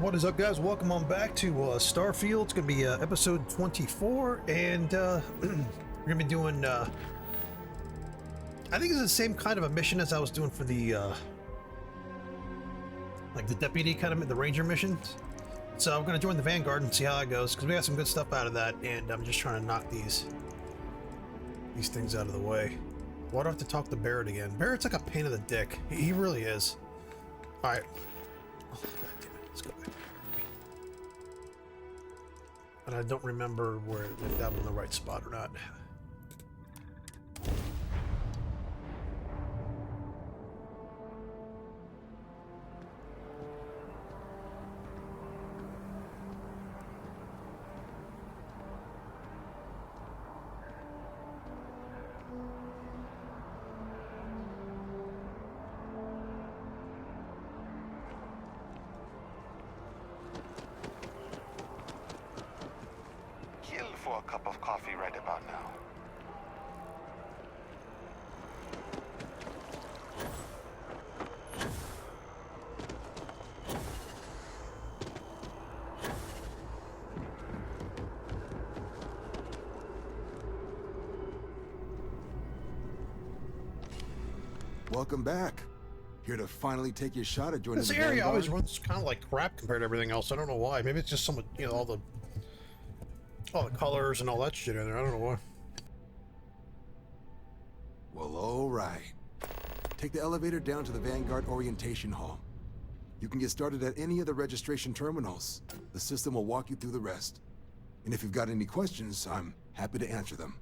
What is up, guys? Welcome on back to Starfield. It's going to be episode 24, and we're going to be doing, I think it's the same kind of a mission as I was doing for the, like the deputy kind of, the ranger missions. So I'm going to join the Vanguard and see how it goes, because we got some good stuff out of that, and I'm just trying to knock these things out of the way. Why do I have to talk to Barrett again? Barrett's like a pain in the dick. He really is. All right. Oh, God damn it. Let's go back. And I don't remember if that was in the right spot or not. For a cup of coffee right about now. Welcome back. Here to finally take your shot at joining the This area Vanguard. always runs kind of like crap compared to everything else. I don't know why. Maybe it's just some, you know, all the colors and all that shit in there. I don't know why. Well, all right. Take the elevator down to the Vanguard Orientation Hall. You can get started at any of the registration terminals. The system will walk you through the rest. And if you've got any questions, I'm happy to answer them.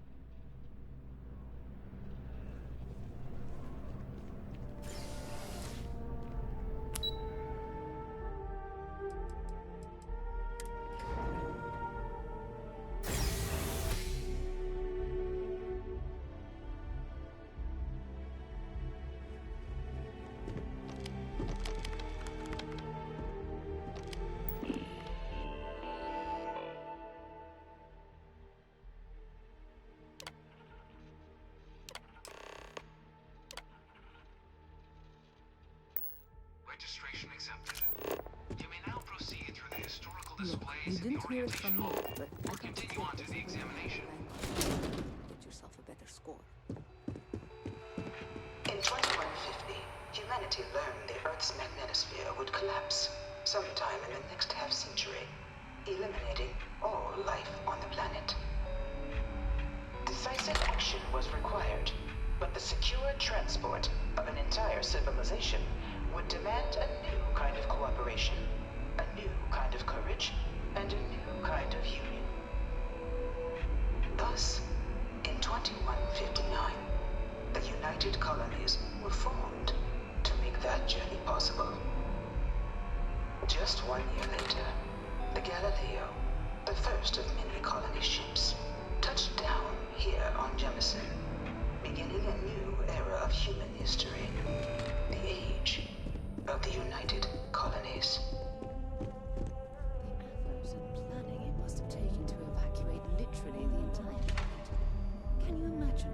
Registration accepted. You may now proceed through the historical displays You in the didn't hear it from orientation me, hall. but I can Continue on to the examination. Get yourself a better score. In 2150, humanity learned the Earth's magnetosphere would collapse sometime in the next half-century, eliminating all life on the planet. Decisive action was required, but the secure transport of an entire civilization would demand a new kind of cooperation, a new kind of courage, and a new kind of union. Thus, in 2159, the United Colonies were formed to make that journey possible. Just 1 year later, the Galileo, the first of many colony ships, touched down here on Jemison, beginning a new era of human history, the age of the United Colonies. The efforts and planning it must have taken to evacuate literally the entire planet. Can you imagine?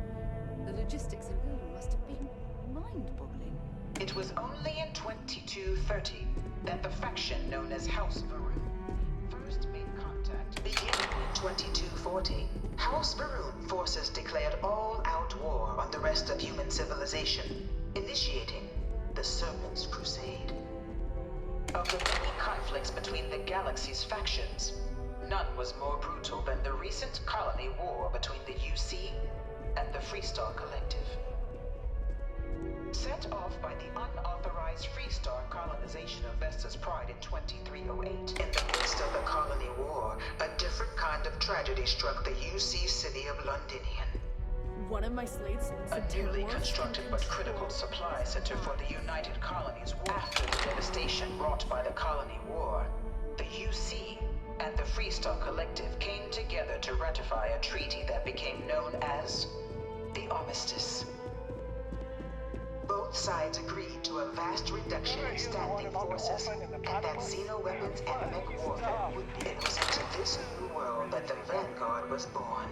The logistics alone must have been mind-boggling. It was only in 2230 that the faction known as House Varun first made contact. Beginning in 2240, House Varun forces declared all-out war on the rest of human civilization, initiating the Serpent's Crusade. Of the many conflicts between the galaxy's factions, none was more brutal than the recent colony war between the UC and the Freestar Collective. Set off by the unauthorized Freestar colonization of Vesta's Pride in 2308, in the midst of the colony war, a different kind of tragedy struck the UC city of Londinian. One of my slates A newly constructed but critical supply center for the United Colonies. After the devastation wrought by the colony war, the UC and the Freestar Collective came together to ratify a treaty that became known as the Armistice. Both sides agreed to a vast reduction in standing forces, and that xeno-weapons and mech warfare would be. It was into this new world that the Vanguard was born.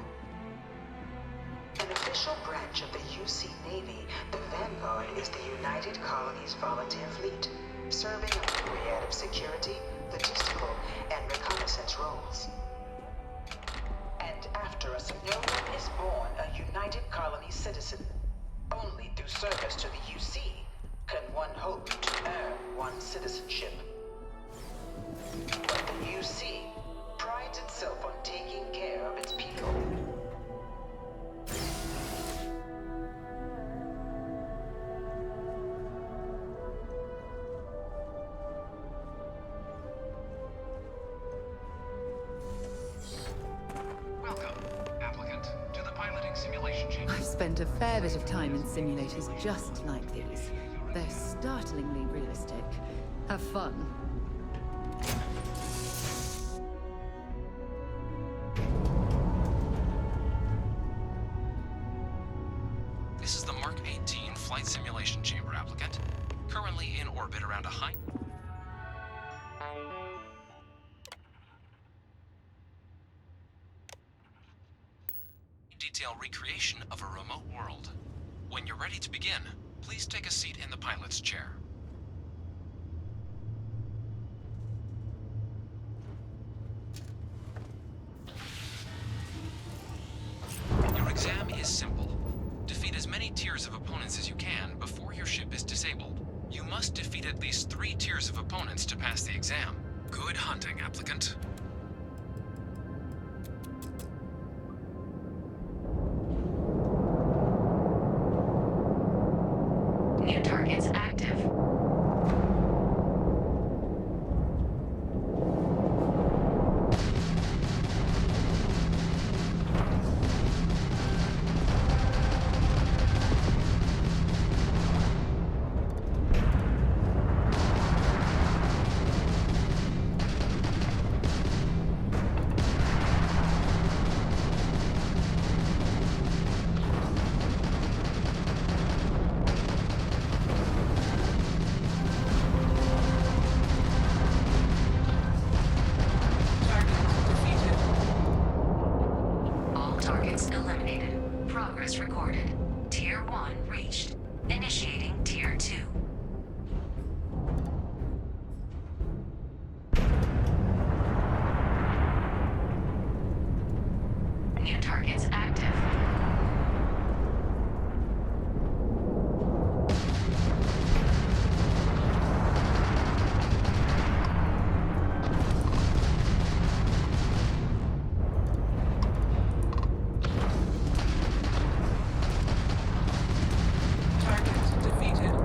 An official branch of the UC Navy, the Vanguard is the United Colonies Volunteer Fleet, serving a myriad of security, logistical, and reconnaissance roles. And after us, no one is born a United Colony citizen. Only through service to the UC can one hope to earn one's citizenship. But the UC prides itself on taking care of its people. Welcome, applicant, to the piloting simulation chamber. I've spent a fair bit of time in simulators just like these. They're startlingly realistic. Have fun. This is the Mark 18 flight simulation chamber, applicant. Currently in orbit around a high... detail recreation of a remote world. When you're ready to begin, please take a seat in the pilot's chair. Your exam is simple. Defeat as many tiers of opponents as you can before your ship is disabled. You must defeat at least 3 tiers of opponents to pass the exam. Good hunting, applicant. New targets active. All targets eliminated. Progress recorded. Tier 1 reached. Initiating Tier 2. New targets active. Target defeated.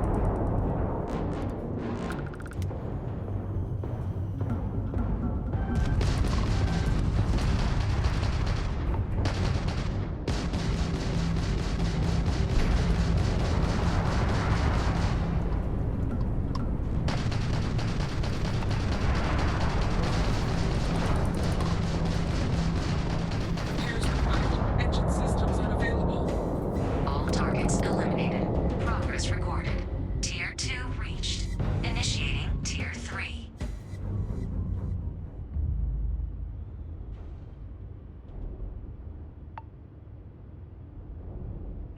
Here's required. Engine systems unavailable. All targets eliminated. Progress recorded. Tier 2 reached. Initiating Tier 3.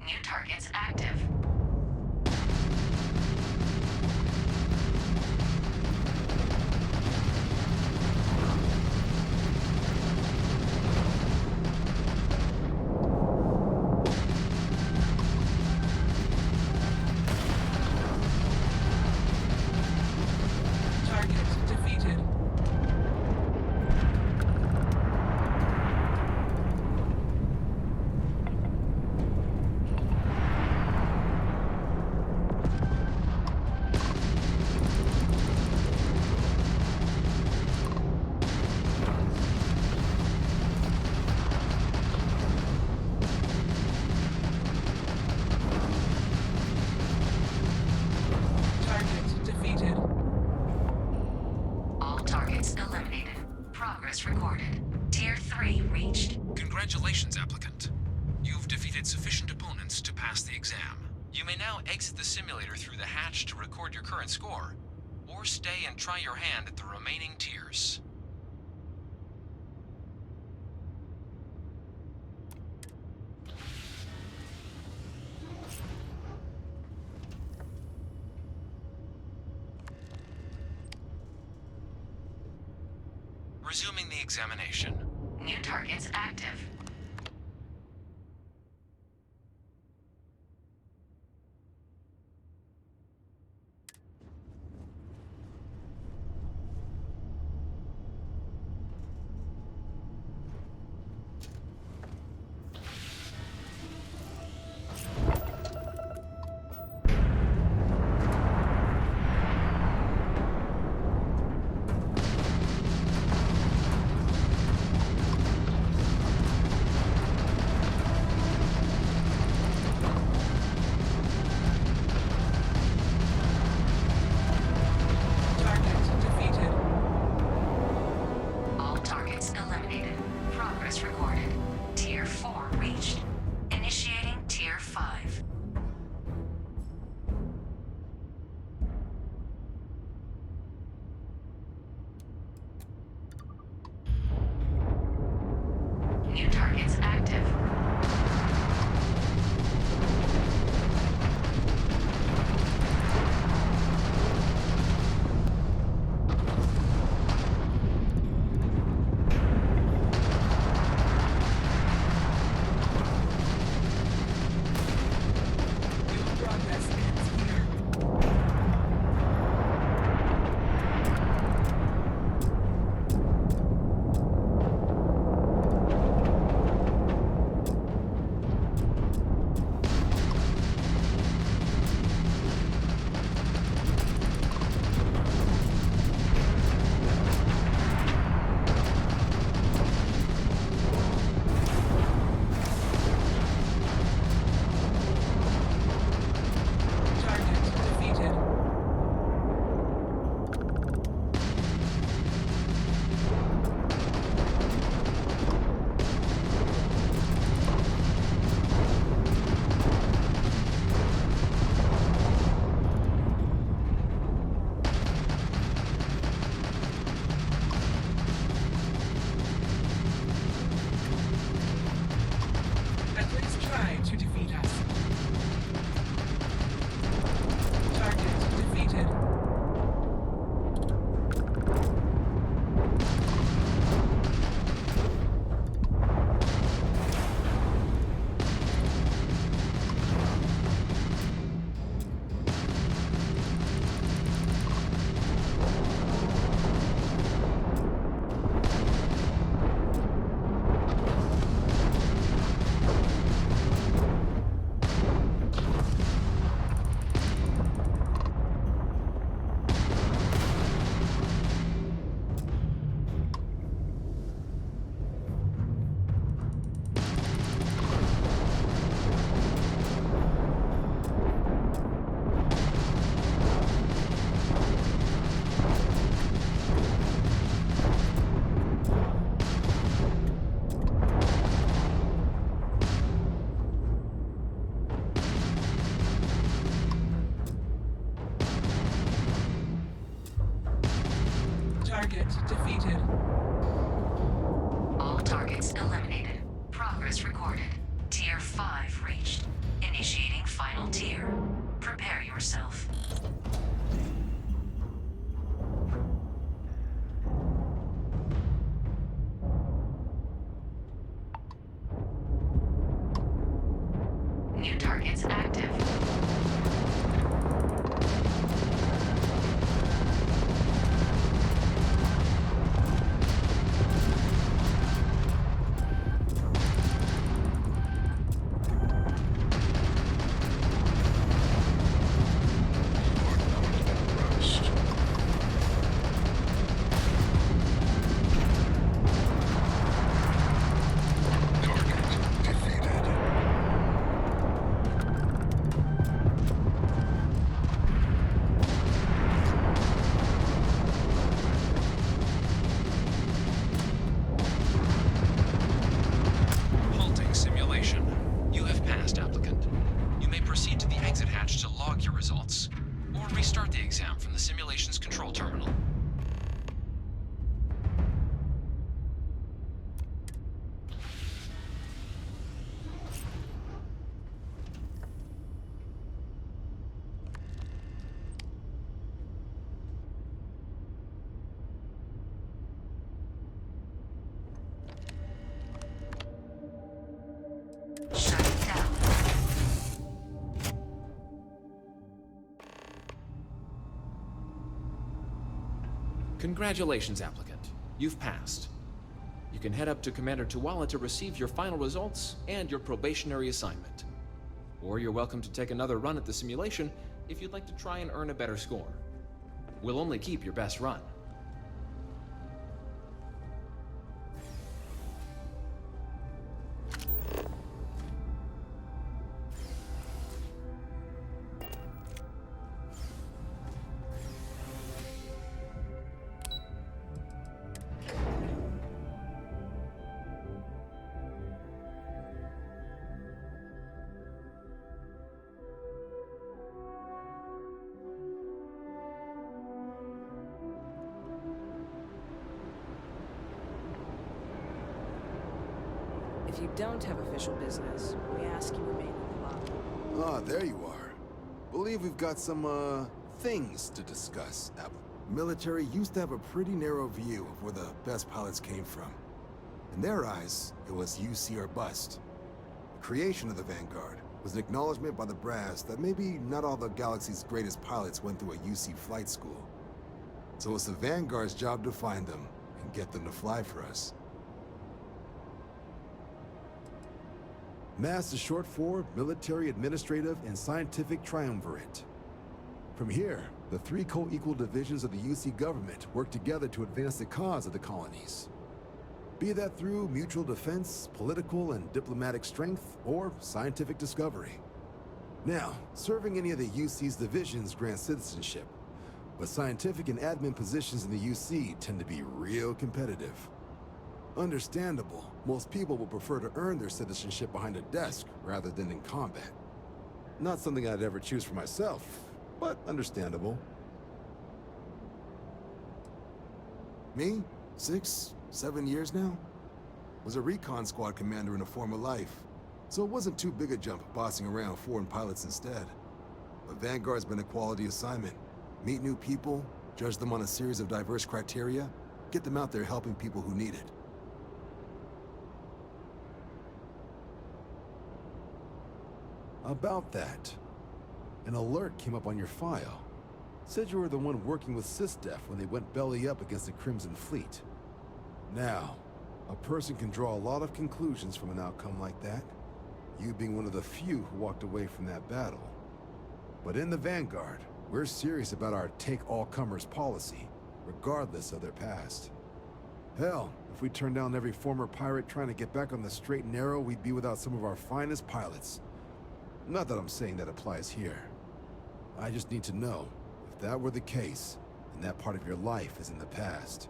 New targets active. Target defeated. Target defeated. All targets eliminated. Progress recorded. Tier 3 reached. Congratulations, applicant. You've defeated sufficient opponents to pass the exam. You may now exit the simulator through the hatch to record your current score, or stay and try your hand at the remaining tiers. Resuming the examination. New targets active. Target defeated. All targets eliminated. Progress recorded. Tier 4 reached. Initiating Tier 5. New targets active. New progress ends here. Target defeated. At least try to defeat us. Target defeated. Target defeated. All targets eliminated. Progress recorded. Tier 5 reached. Initiating final tier. Prepare yourself. New targets active. Halting simulation. You have passed, applicant. You may proceed to the exit hatch to log your results, or restart the exam from the simulation's control terminal. Congratulations, applicant. You've passed. You can head up to Commander Tuala to receive your final results and your probationary assignment. Or you're welcome to take another run at the simulation if you'd like to try and earn a better score. We'll only keep your best run. If you don't have official business, we ask you remain in the lobby. Ah, there you are. Believe we've got some, things to discuss, Apple. Military used to have a pretty narrow view of where the best pilots came from. In their eyes, it was UC or bust. The creation of the Vanguard was an acknowledgement by the brass that maybe not all the galaxy's greatest pilots went through a UC flight school. So it's the Vanguard's job to find them and get them to fly for us. MASS is short for Military, Administrative, and Scientific Triumvirate. From here, the three co-equal divisions of the UC government work together to advance the cause of the colonies. Be that through mutual defense, political and diplomatic strength, or scientific discovery. Now, serving any of the UC's divisions grants citizenship, but scientific and admin positions in the UC tend to be real competitive. Understandable. Most people will prefer to earn their citizenship behind a desk rather than in combat. Not something I'd ever choose for myself, but understandable. Me? 6, 7 years now? Was a recon squad commander in a former life, so it wasn't too big a jump bossing around foreign pilots instead. But Vanguard's been a quality assignment. Meet new people, judge them on a series of diverse criteria, get them out there helping people who need it. About that, an alert came up on your file. Said you were the one working with SysDef when they went belly up against the Crimson Fleet. Now, a person can draw a lot of conclusions from an outcome like that, you being one of the few who walked away from that battle. But in the Vanguard, we're serious about our take-all-comers policy, regardless of their past. Hell, if we turned down every former pirate trying to get back on the straight and narrow, we'd be without some of our finest pilots. Not that I'm saying that applies here. I just need to know, if that were the case, then that part of your life is in the past.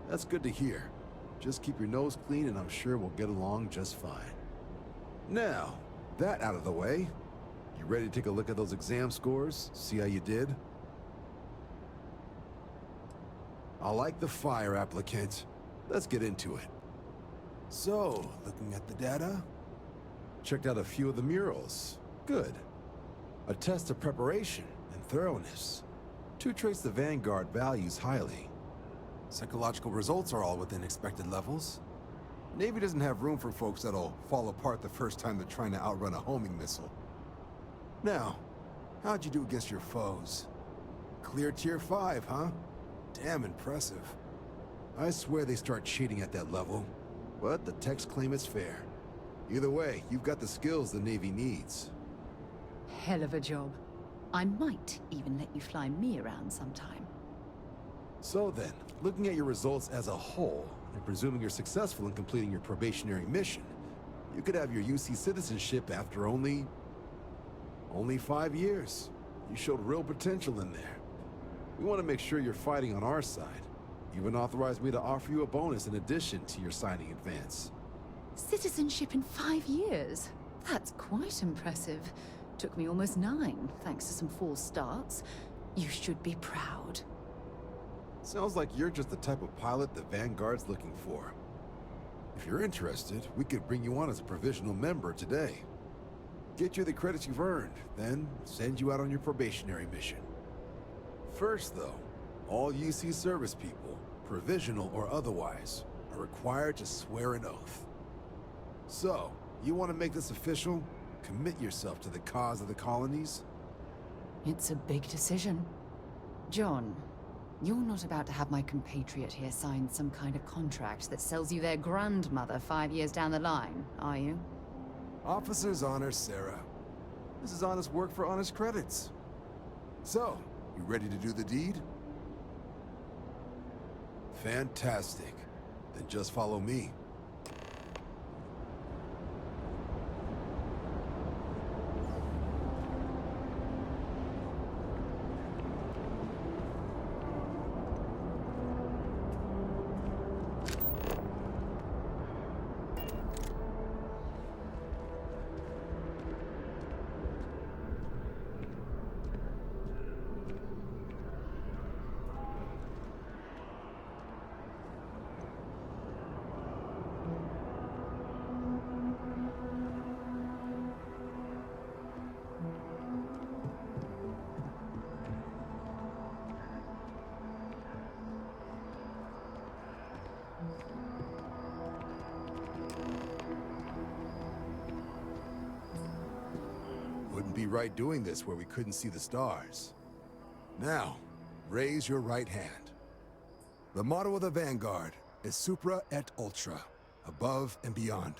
That's good to hear. Just keep your nose clean and I'm sure we'll get along just fine. Now, that out of the way, you ready to take a look at those exam scores? See how you did? I like the fire, applicant. Let's get into it. So, looking at the data? Checked out a few of the murals. Good. A test of preparation and thoroughness. Two traits the Vanguard values highly. Psychological results are all within expected levels. Navy doesn't have room for folks that'll fall apart the first time they're trying to outrun a homing missile. Now, how'd you do against your foes? Clear tier 5, huh? Damn impressive. I swear they start cheating at that level, but the techs claim it's fair. Either way, you've got the skills the Navy needs. Hell of a job. I might even let you fly me around sometime. So then, looking at your results as a whole, and presuming you're successful in completing your probationary mission, you could have your UC citizenship after only 5 years. You showed real potential in there. We want to make sure you're fighting on our side. Even authorized me to offer you a bonus in addition to your signing advance. Citizenship in 5 years? That's quite impressive. Took me almost 9, thanks to some false starts. You should be proud. Sounds like you're just the type of pilot the Vanguard's looking for. If you're interested, we could bring you on as a provisional member today. Get you the credits you've earned, then send you out on your probationary mission. First, though, all UC service people, provisional or otherwise, are required to swear an oath. So, you want to make this official? Commit yourself to the cause of the colonies? It's a big decision. John, you're not about to have my compatriot here sign some kind of contract that sells you their grandmother 5 years down the line, are you? Officer's honor, Sarah. This is honest work for honest credits. So, you ready to do the deed? Fantastic. Then just follow me. Wouldn't be right doing this where we couldn't see the stars. Now, raise your right hand. The motto of the Vanguard is Supra et Ultra, above and beyond.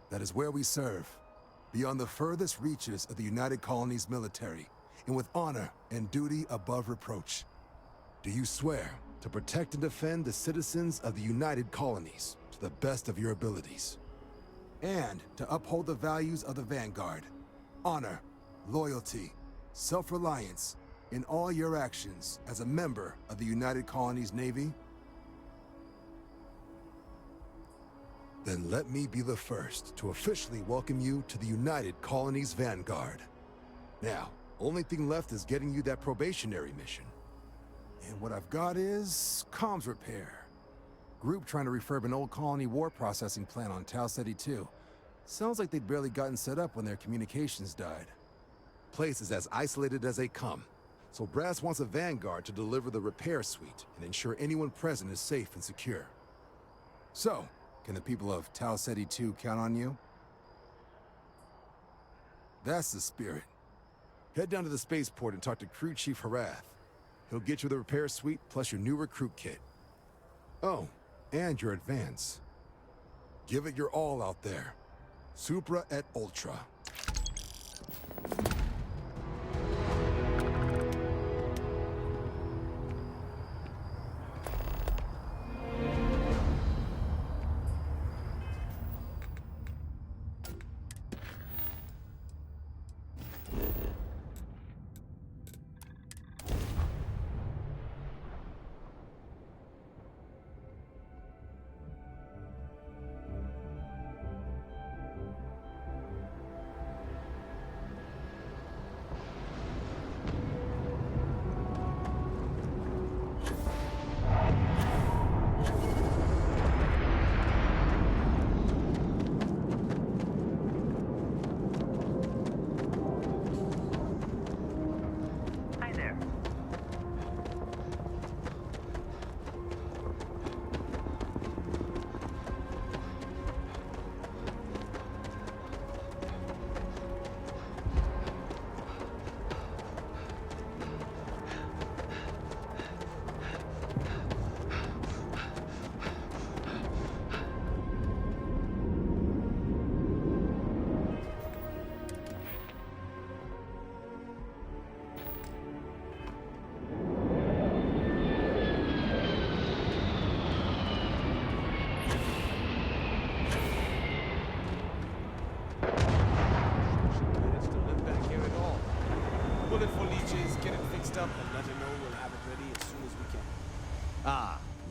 That is where we serve, beyond the furthest reaches of the United Colonies military, and with honor and duty above reproach. Do you swear to protect and defend the citizens of the United Colonies to the best of your abilities? And to uphold the values of the Vanguard, honor, loyalty, self-reliance in all your actions as a member of the United Colonies Navy? Then let me be the first to officially welcome you to the United Colonies Vanguard. Now, only thing left is getting you that probationary mission. And what I've got is comms repair. Group trying to refurb an old colony war processing plant on Tau Ceti 2. Sounds like they'd barely gotten set up when their communications died. Place is as isolated as they come, so Brass wants a Vanguard to deliver the repair suite and ensure anyone present is safe and secure. So, can the people of Tau Ceti 2 count on you? That's the spirit. Head down to the spaceport and talk to Crew Chief Harath. He'll get you the repair suite plus your new recruit kit. Oh, and your advance. Give it your all out there. Supra et Ultra.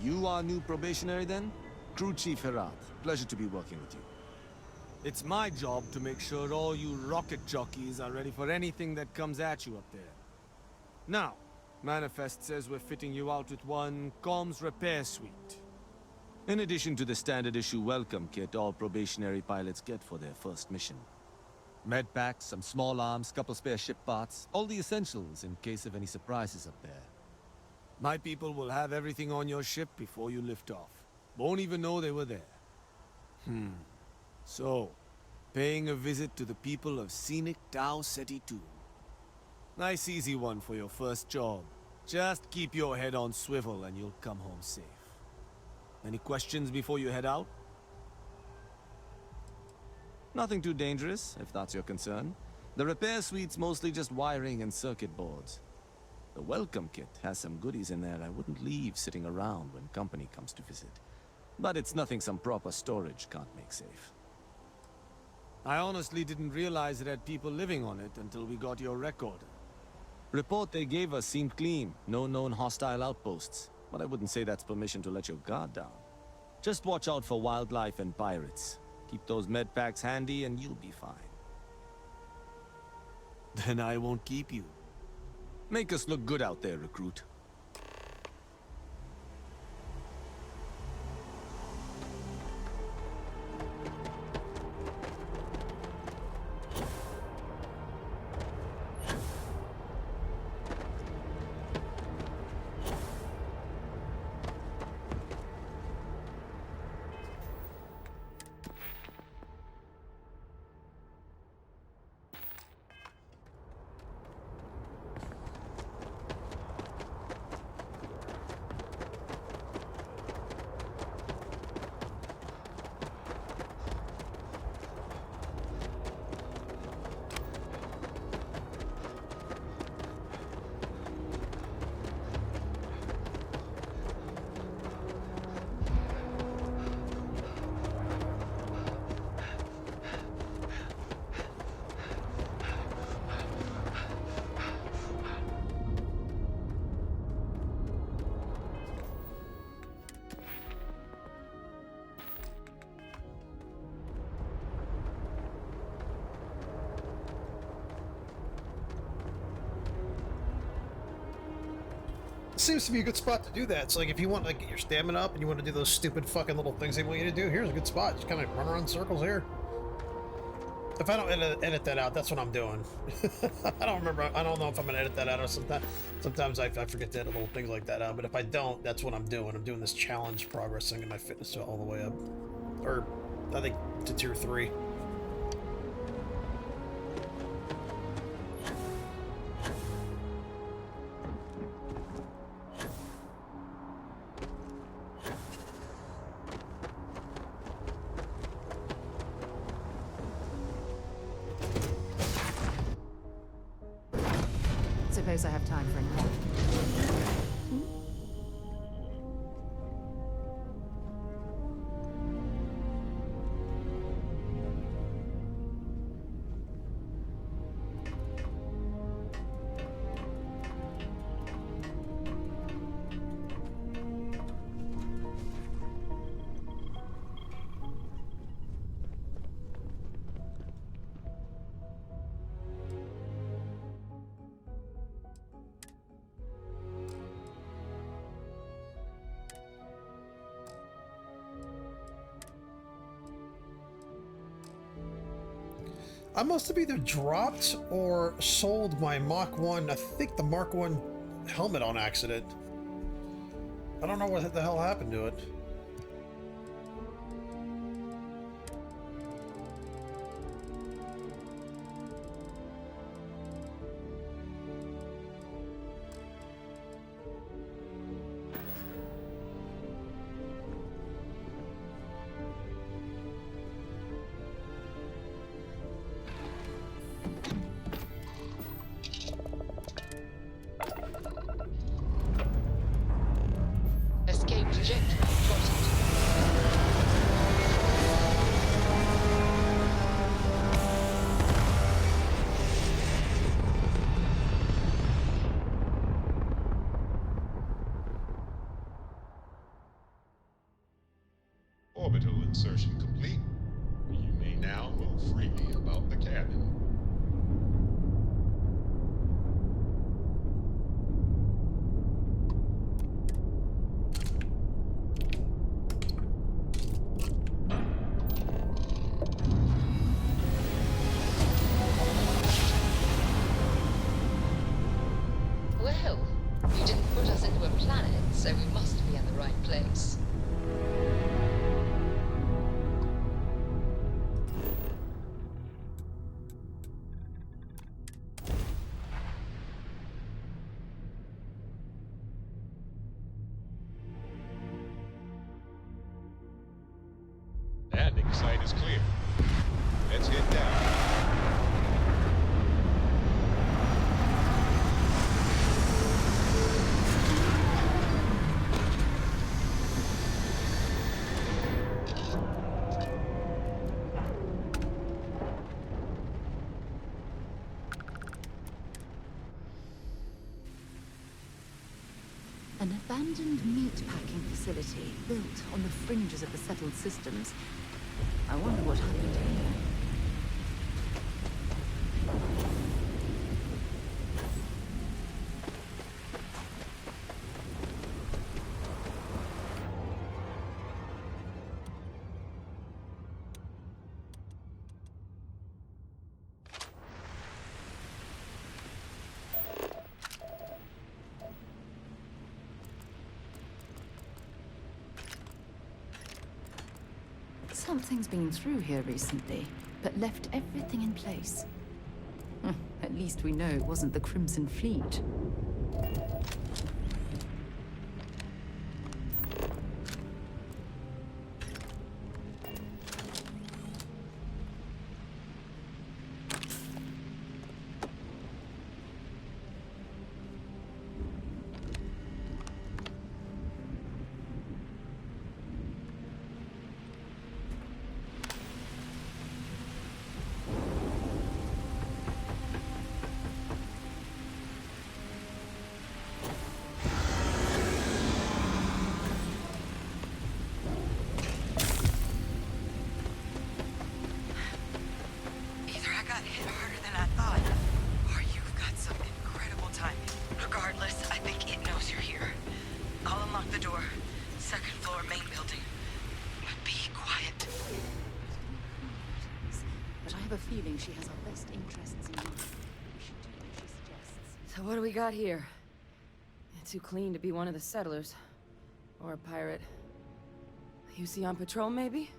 You are new probationary then? Crew Chief Herath, pleasure to be working with you. It's my job to make sure all you rocket jockeys are ready for anything that comes at you up there. Now, Manifest says we're fitting you out with one comms repair suite. In addition to the standard issue welcome kit all probationary pilots get for their first mission. Med packs, some small arms, couple spare ship parts, all the essentials in case of any surprises up there. My people will have everything on your ship before you lift off. Won't even know they were there. So, paying a visit to the people of scenic Tau Ceti 2. Nice easy one for your first job. Just keep your head on swivel and you'll come home safe. Any questions before you head out? Nothing too dangerous, if that's your concern. The repair suite's mostly just wiring and circuit boards. The welcome kit has some goodies in there I wouldn't leave sitting around when company comes to visit. But it's nothing some proper storage can't make safe. I honestly didn't realize it had people living on it until we got your recorder. Report they gave us seemed clean. No known hostile outposts. But I wouldn't say that's permission to let your guard down. Just watch out for wildlife and pirates. Keep those med packs handy and you'll be fine. Then I won't keep you. Make us look good out there, recruit. Seems to be a good spot to do that. It's like if you want to like, get your stamina up and you want to do those stupid fucking little things they want you to do, here's a good spot. Just kind of run around in circles here. If I don't edit that out, that's what I'm doing. I don't remember. I don't know if I'm gonna edit that out or sometimes I forget to edit little things like that out. But if I don't, that's what I'm doing. I'm doing this challenge progress thing, and my fitness all the way up, or I think to tier 3. Suppose I have time for another. I must have either dropped or sold my Mach 1, I think the Mark 1 helmet on accident. I don't know what the hell happened to it. landing site is clear. Let's head down. An abandoned meat-packing facility built on the fringes of the settled systems. I wonder what happened here. Something's been through here recently, but left everything in place. At least we know it wasn't the Crimson Fleet. She has our best interests in mind. We should do what she suggests. So what do we got here? Too clean to be one of the settlers. Or a pirate. You see on patrol, maybe?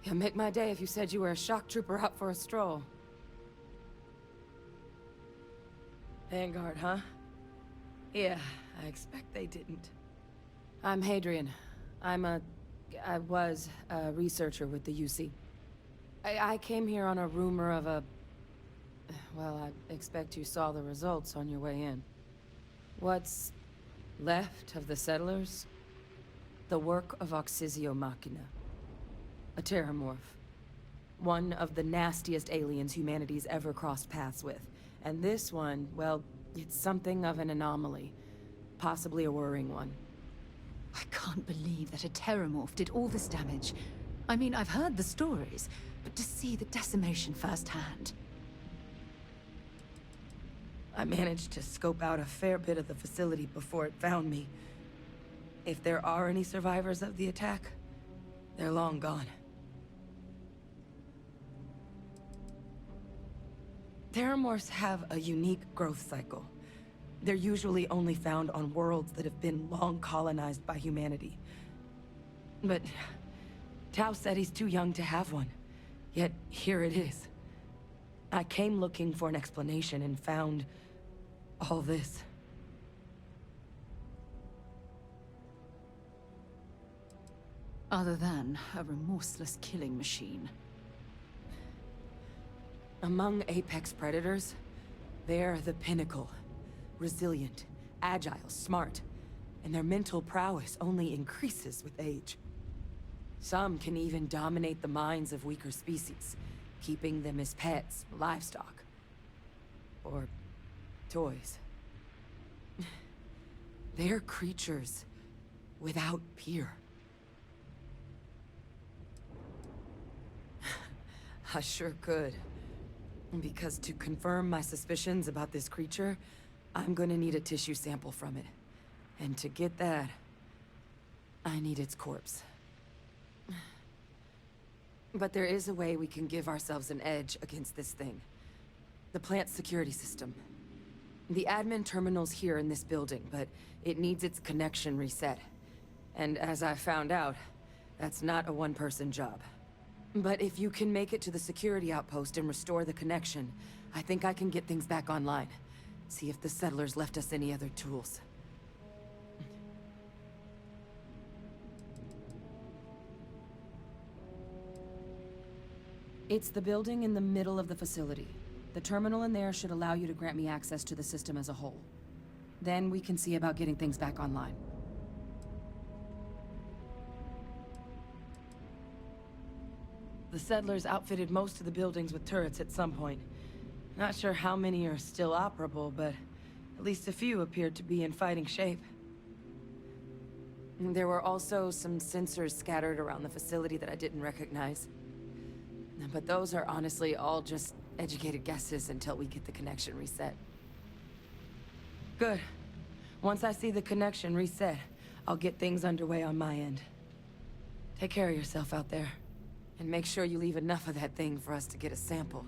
Yeah, make my day if you said you were a shock trooper out for a stroll. Vanguard, huh? Yeah, I expect they didn't. I'm Hadrian. I was a researcher with the UC. I came here on a rumor of a... Well, I expect you saw the results on your way in. What's left of the settlers? The work of Oxysio Machina. A terramorph. One of the nastiest aliens humanity's ever crossed paths with. And this one, well, it's something of an anomaly. Possibly a worrying one. I can't believe that a terramorph did all this damage. I mean, I've heard the stories, but to see the decimation firsthand. I managed to scope out a fair bit of the facility before it found me. If there are any survivors of the attack, they're long gone. Terramorphs have a unique growth cycle. They're usually only found on worlds that have been long colonized by humanity. But Tao said he's too young to have one. Yet, here it is. I came looking for an explanation and found all this. Other than a remorseless killing machine. Among apex predators, they're the pinnacle. Resilient, agile, smart, and their mental prowess only increases with age. Some can even dominate the minds of weaker species, keeping them as pets, livestock, or toys. They're creatures without peer. I sure could. Because to confirm my suspicions about this creature, I'm gonna need a tissue sample from it. And to get that, I need its corpse. But there is a way we can give ourselves an edge against this thing. The plant's security system. The admin terminal's here in this building, but it needs its connection reset. And as I found out, that's not a one-person job. But if you can make it to the security outpost and restore the connection, I think I can get things back online. See if the settlers left us any other tools. It's the building in the middle of the facility. The terminal in there should allow you to grant me access to the system as a whole. Then we can see about getting things back online. The settlers outfitted most of the buildings with turrets at some point. Not sure how many are still operable, but at least a few appeared to be in fighting shape. There were also some sensors scattered around the facility that I didn't recognize. But those are honestly all just educated guesses until we get the connection reset. Good. Once I see the connection reset, I'll get things underway on my end. Take care of yourself out there. And make sure you leave enough of that thing for us to get a sample.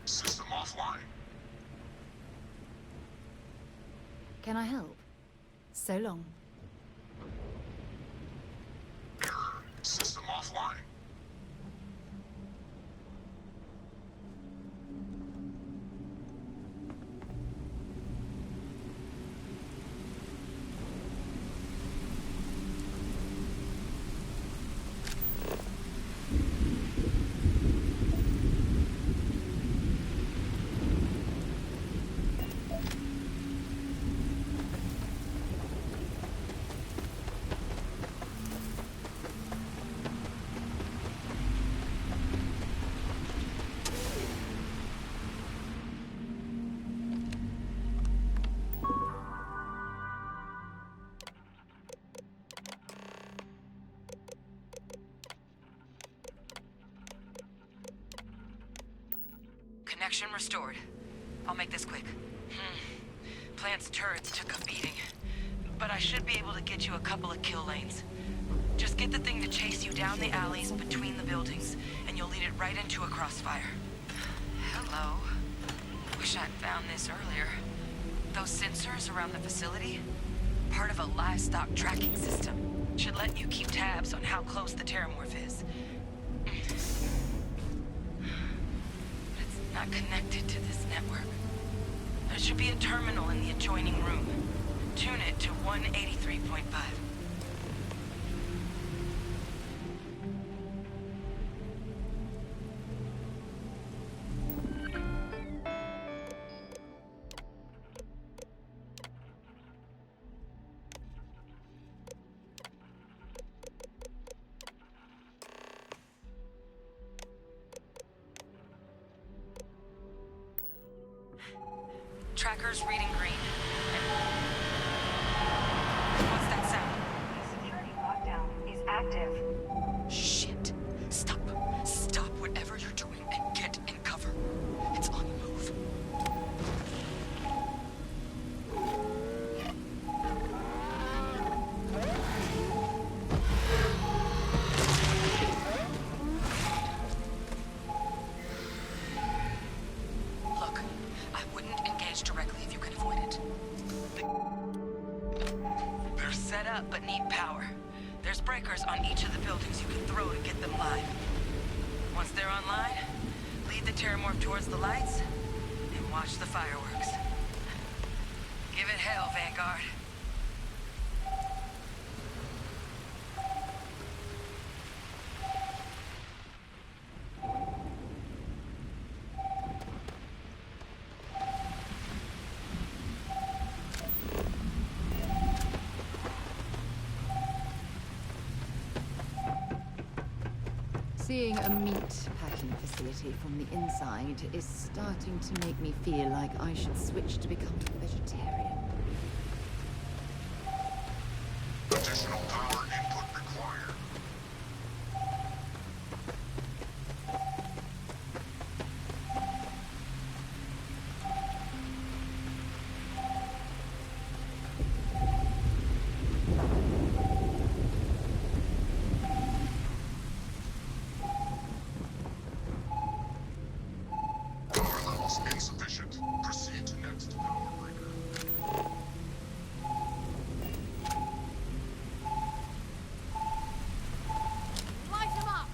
System offline. Can I help? So long. System offline. Connection restored. I'll make this quick. Plant's turrets took a beating, but I should be able to get you a couple of kill lanes. Just get the thing to chase you down the alleys between the buildings, and you'll lead it right into a crossfire. Hello. Wish I'd found this earlier. Those sensors around the facility? Part of a livestock tracking system. Should let you keep tabs on how close the terramorph is. Not connected to this network. There should be a terminal in the adjoining room. Tune it to 183.5. Tracker's reading green. What's that sound? The security lockdown is active. Shit. Stop. Stop whatever you're doing and get in cover. It's on the move. Look, I wouldn't engage directly if you can avoid it. They're set up but need power. There's breakers on each of the buildings you can throw to get them live. Once they're online, lead the terramorph towards the lights and watch the fireworks. Give it hell, Vanguard. Seeing a meat packing facility from the inside is starting to make me feel like I should switch to becoming a vegetarian. Additional power input required. Power levels insufficient. Proceed to next power breaker. Light him up!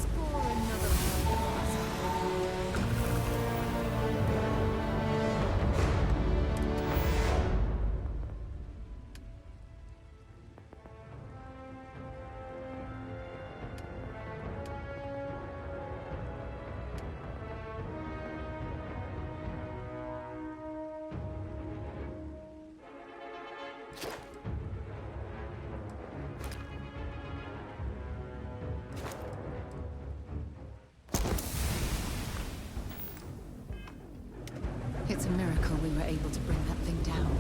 Score another one. It's a miracle we were able to bring that thing down.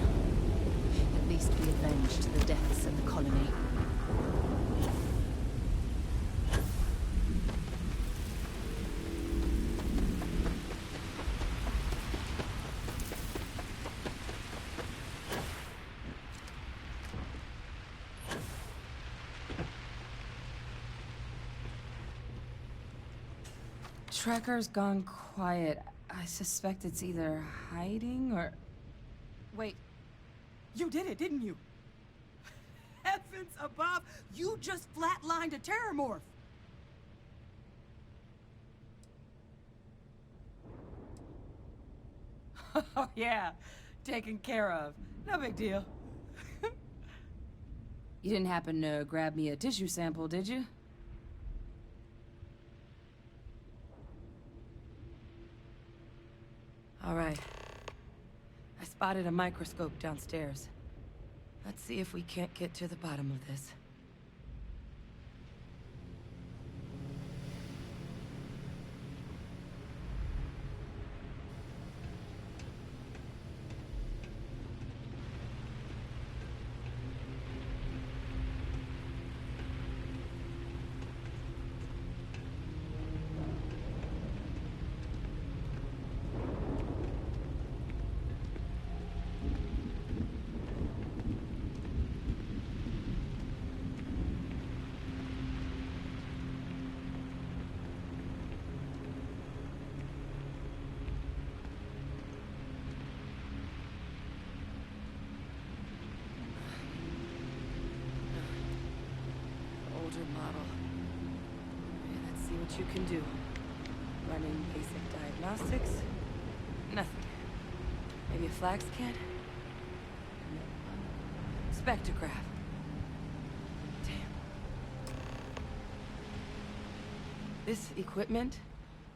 At least we avenged the deaths in the colony. Trekker's gone quiet. I suspect it's either hiding or... Wait. You did it, didn't you? Heavens above! You just flatlined a terramorph! Oh, yeah. Taken care of. No big deal. You didn't happen to grab me a tissue sample, did you? All right. I spotted a microscope downstairs. Let's see if we can't get to the bottom of this. Older model. Okay, let's see what you can do. Running basic diagnostics. Nothing. Maybe a flag scan? No. Spectrograph. Damn. This equipment,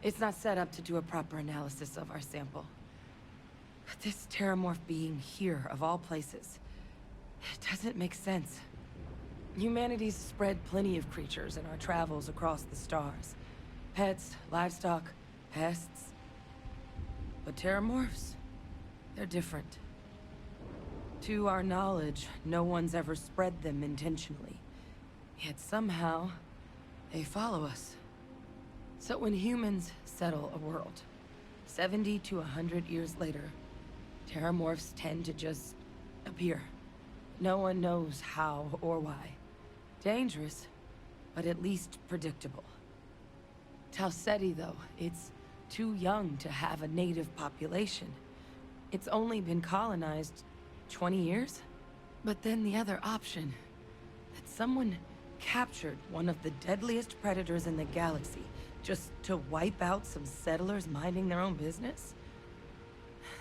it's not set up to do a proper analysis of our sample. But this terramorph being here, of all places, it doesn't make sense. Humanity's spread plenty of creatures in our travels across the stars. Pets, livestock, pests. But terramorphs, they're different. To our knowledge, no one's ever spread them intentionally. Yet somehow, they follow us. So when humans settle a world, 70 to 100 years later, terramorphs tend to just appear. No one knows how or why. Dangerous, but at least predictable. Tau Ceti, though, it's too young to have a native population. It's only been colonized 20 years? But then the other option, that someone captured one of the deadliest predators in the galaxy just to wipe out some settlers minding their own business?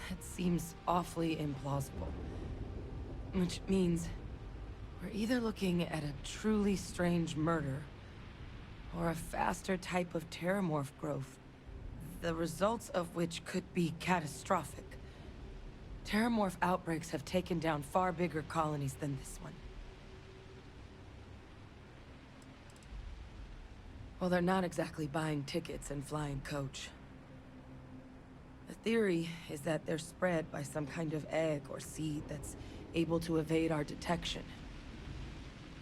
That seems awfully implausible. Which means we're either looking at a truly strange murder or a faster type of terramorph growth, the results of which could be catastrophic. Terramorph outbreaks have taken down far bigger colonies than this one. Well, they're not exactly buying tickets and flying coach. The theory is that they're spread by some kind of egg or seed that's able to evade our detection.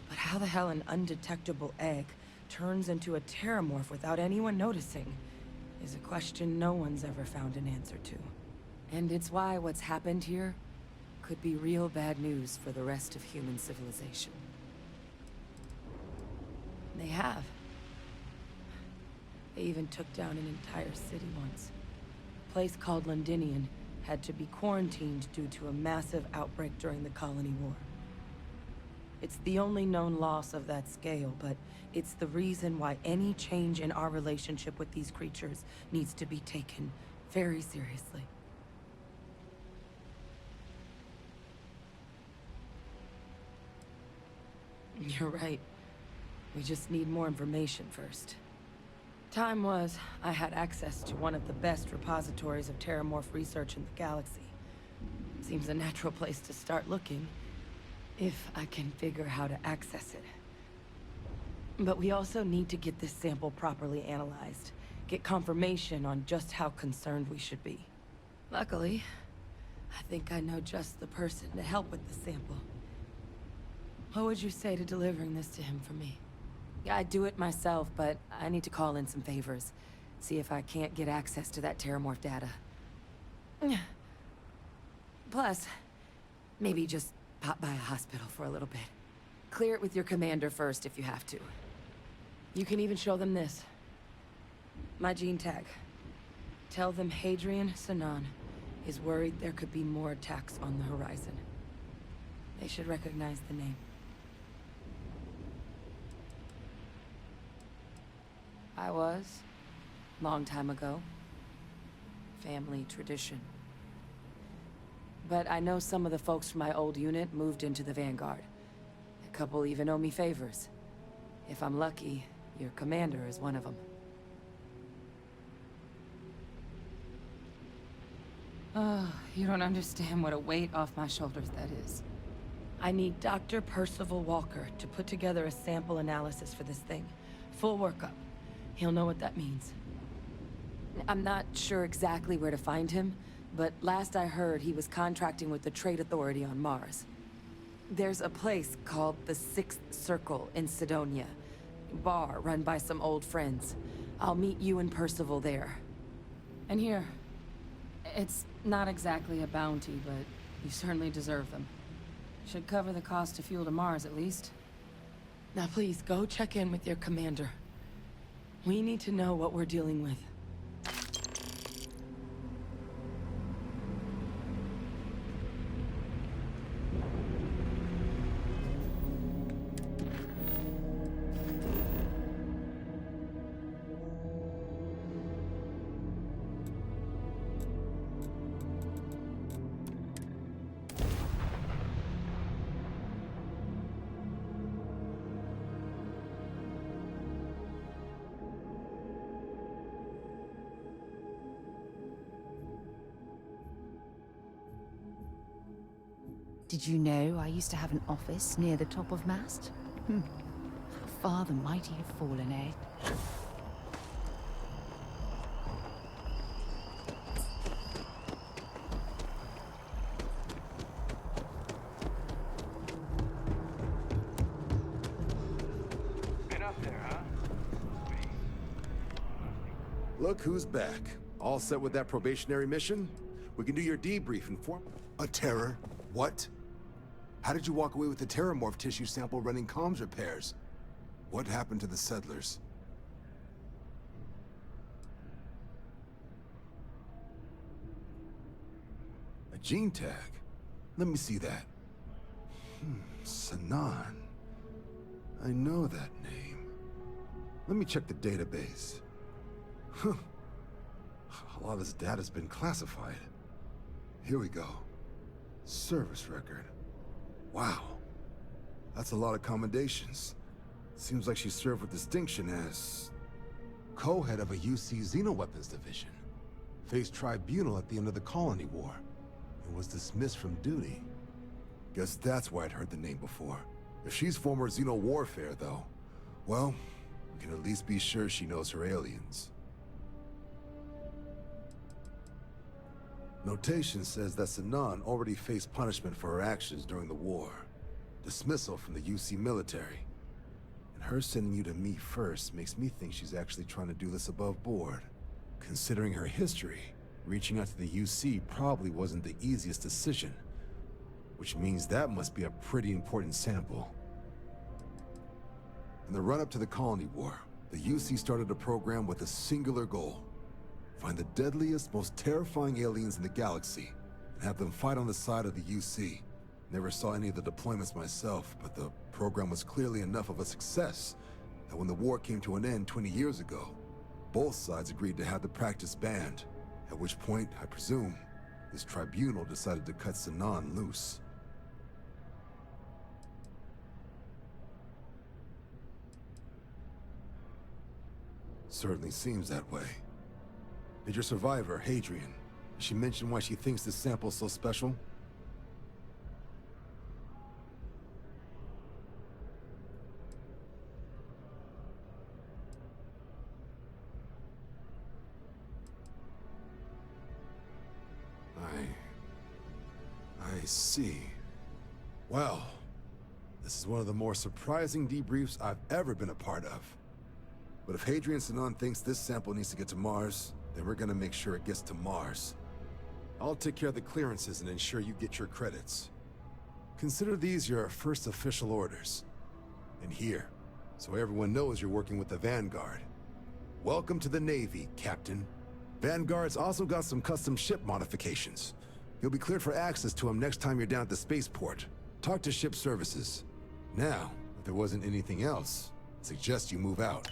But how the hell an undetectable egg turns into a terramorph without anyone noticing is a question no one's ever found an answer to. And it's why what's happened here could be real bad news for the rest of human civilization. They have. They even took down an entire city once. A place called Londinian had to be quarantined due to a massive outbreak during the Colony War. It's the only known loss of that scale, but it's the reason why any change in our relationship with these creatures needs to be taken very seriously. You're right. We just need more information first. Time was, I had access to one of the best repositories of terramorph research in the galaxy. Seems a natural place to start looking, if I can figure how to access it. But we also need to get this sample properly analyzed, get confirmation on just how concerned we should be. Luckily, I think I know just the person to help with the sample. What would you say to delivering this to him for me? I'd do it myself, but I need to call in some favors. See if I can't get access to that terramorph data. Plus, maybe just pop by a hospital for a little bit. Clear it with your commander first if you have to. You can even show them this. My gene tag. Tell them Hadrian Sanan is worried there could be more attacks on the horizon. They should recognize the name. I was. Long time ago. Family tradition. But I know some of the folks from my old unit moved into the Vanguard. A couple even owe me favors. If I'm lucky, your commander is one of them. Oh, you don't understand what a weight off my shoulders that is. I need Dr. Percival Walker to put together a sample analysis for this thing. Full workup. He'll know what that means. I'm not sure exactly where to find him, but last I heard he was contracting with the Trade Authority on Mars. There's a place called the Sixth Circle in Sidonia. Bar run by some old friends. I'll meet you and Percival there. And here, it's not exactly a bounty, but you certainly deserve them. Should cover the cost of fuel to Mars, at least. Now please, go check in with your commander. We need to know what we're dealing with. Did you know I used to have an office near the top of Mast? How far the mighty have fallen, eh? Been up there, huh? Look who's back. All set with that probationary mission? We can do your debrief and form... A terror? What? How did you walk away with the terramorph tissue sample running comms repairs? What happened to the settlers? A gene tag? Let me see that. Sanan. I know that name. Let me check the database. Huh. A lot of this data's been classified. Here we go. Service record. Wow. That's a lot of commendations. Seems like she served with distinction as co-head of a UC Xenoweapons division. Faced tribunal at the end of the Colony War and was dismissed from duty. Guess that's why I'd heard the name before. If she's former Xeno warfare, though, well, we can at least be sure she knows her aliens. Notation says that Sanan already faced punishment for her actions during the war. Dismissal from the UC military. And her sending you to me first makes me think she's actually trying to do this above board. Considering her history, reaching out to the UC probably wasn't the easiest decision. Which means that must be a pretty important sample. In the run-up to the Colony War, the UC started a program with a singular goal. Find the deadliest, most terrifying aliens in the galaxy, and have them fight on the side of the UC. Never saw any of the deployments myself, but the program was clearly enough of a success that when the war came to an end 20 years ago, both sides agreed to have the practice banned, at which point, I presume, this tribunal decided to cut Sanan loose. Certainly seems that way. Did your survivor, Hadrian, she mention why she thinks this sample's so special? I see. Well, this is one of the more surprising debriefs I've ever been a part of. But if Hadrian Sanan thinks this sample needs to get to Mars, then we're gonna make sure it gets to Mars. I'll take care of the clearances and ensure you get your credits. Consider these your first official orders. And here, so everyone knows you're working with the Vanguard. Welcome to the Navy, Captain. Vanguard's also got some custom ship modifications. You'll be cleared for access to them next time you're down at the spaceport. Talk to ship services. Now, if there wasn't anything else, I suggest you move out.